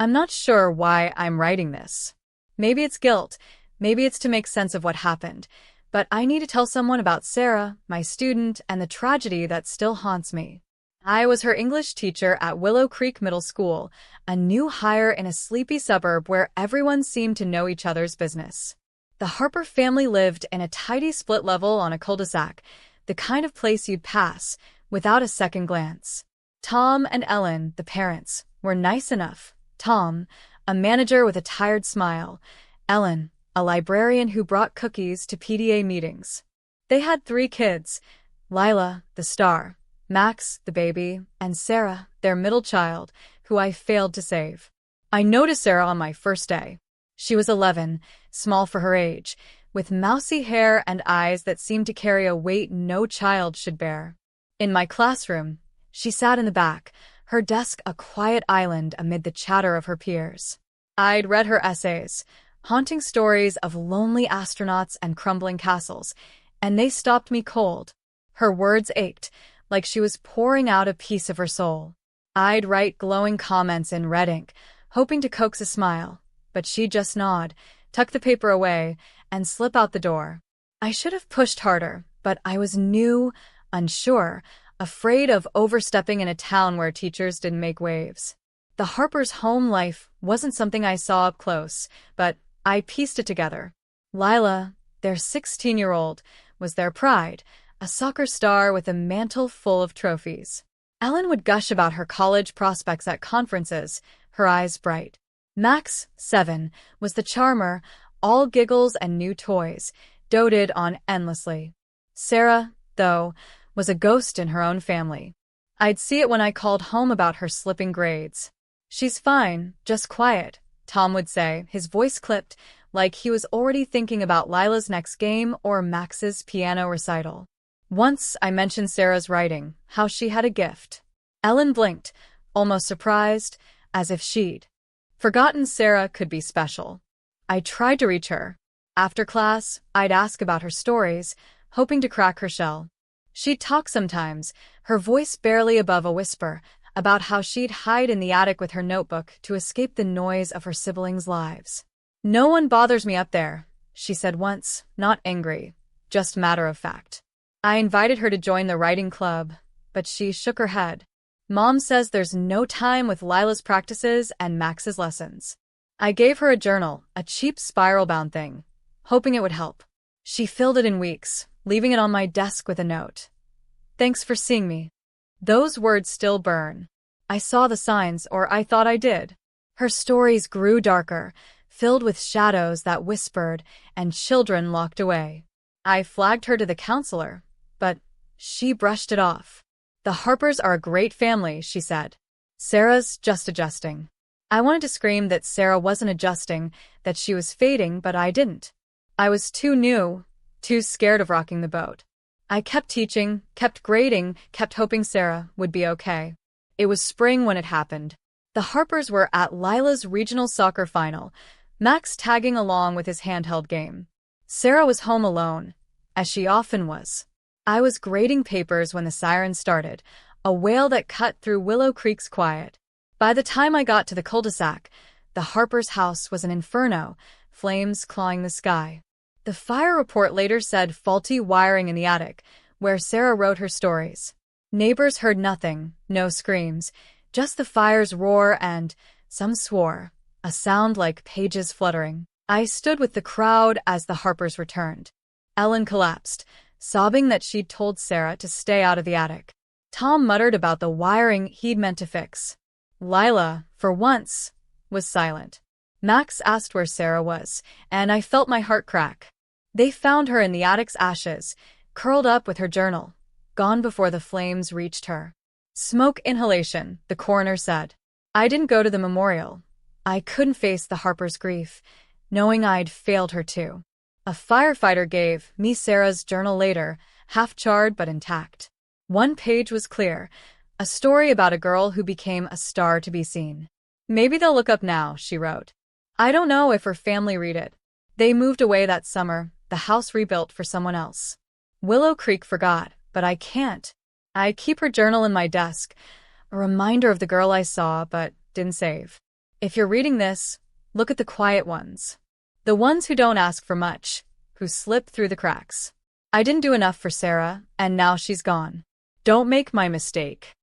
I'm not sure why I'm writing this. Maybe it's guilt, maybe it's to make sense of what happened, but I need to tell someone about Sarah, my student, and the tragedy that still haunts me. I was her English teacher at Willow Creek Middle School, a new hire in a sleepy suburb where everyone seemed to know each other's business. The Harper family lived in a tidy split level on a cul-de-sac, the kind of place you'd pass without a second glance. Tom and Ellen, the parents, were nice enough. Tom, a manager with a tired smile. Ellen, a librarian who brought cookies to PTA meetings. They had 3 kids, Lila, the star, Max, the baby, and Sarah, their middle child, who I failed to save. I noticed Sarah on my first day. She was 11, small for her age, with mousy hair and eyes that seemed to carry a weight no child should bear. In my classroom, she sat in the back, her desk a quiet island amid the chatter of her peers. I'd read her essays, haunting stories of lonely astronauts and crumbling castles, and they stopped me cold. Her words ached, like she was pouring out a piece of her soul. I'd write glowing comments in red ink, hoping to coax a smile, but she'd just nod, tuck the paper away, and slip out the door. I should have pushed harder, but I was new, unsure, afraid of overstepping in a town where teachers didn't make waves. The Harpers' home life wasn't something I saw up close, but I pieced it together. Lila, their 16-year-old, was their pride, a soccer star with a mantle full of trophies. Ellen would gush about her college prospects at conferences, her eyes bright. Max, 7, was the charmer, all giggles and new toys, doted on endlessly. Sarah, though, was a ghost in her own family. I'd see it when I called home about her slipping grades. "She's fine, just quiet," Tom would say, his voice clipped, like he was already thinking about Lila's next game or Max's piano recital. Once I mentioned Sarah's writing, how she had a gift. Ellen blinked, almost surprised, as if she'd forgotten Sarah could be special. I tried to reach her. After class, I'd ask about her stories, hoping to crack her shell. She'd talk sometimes, her voice barely above a whisper, about how she'd hide in the attic with her notebook to escape the noise of her siblings' lives. "No one bothers me up there," she said once, not angry, just matter of fact. I invited her to join the writing club, but she shook her head. "Mom says there's no time with Lila's practices and Max's lessons." I gave her a journal, a cheap spiral-bound thing, hoping it would help. She filled it in weeks, leaving it on my desk with a note. "Thanks for seeing me." Those words still burn. I saw the signs, or I thought I did. Her stories grew darker, filled with shadows that whispered, and children locked away. I flagged her to the counselor, but she brushed it off. "The Harpers are a great family," she said. "Sarah's just adjusting." I wanted to scream that Sarah wasn't adjusting, that she was fading, but I didn't. I was too new, too scared of rocking the boat. I kept teaching, kept grading, kept hoping Sarah would be okay. It was spring when it happened. The Harpers were at Lila's regional soccer final, Max tagging along with his handheld game. Sarah was home alone, as she often was. I was grading papers when the siren started, a wail that cut through Willow Creek's quiet. By the time I got to the cul-de-sac, the Harpers' house was an inferno, flames clawing the sky. The fire report later said faulty wiring in the attic, where Sarah wrote her stories. Neighbors heard nothing, no screams, just the fire's roar and, some swore, a sound like pages fluttering. I stood with the crowd as the Harpers returned. Ellen collapsed, sobbing that she'd told Sarah to stay out of the attic. Tom muttered about the wiring he'd meant to fix. Lila, for once, was silent. Max asked where Sarah was, and I felt my heart crack. They found her in the attic's ashes, curled up with her journal, gone before the flames reached her. "Smoke inhalation," the coroner said. I didn't go to the memorial. I couldn't face the Harpers' grief, knowing I'd failed her too. A firefighter gave me Sarah's journal later, half charred but intact. One page was clear, a story about a girl who became a star to be seen. "Maybe they'll look up now," she wrote. I don't know if her family read it. They moved away that summer, the house rebuilt for someone else. Willow Creek forgot, but I can't. I keep her journal in my desk, a reminder of the girl I saw but didn't save. If you're reading this, look at the quiet ones. The ones who don't ask for much, who slip through the cracks. I didn't do enough for Sarah, and now she's gone. Don't make my mistake.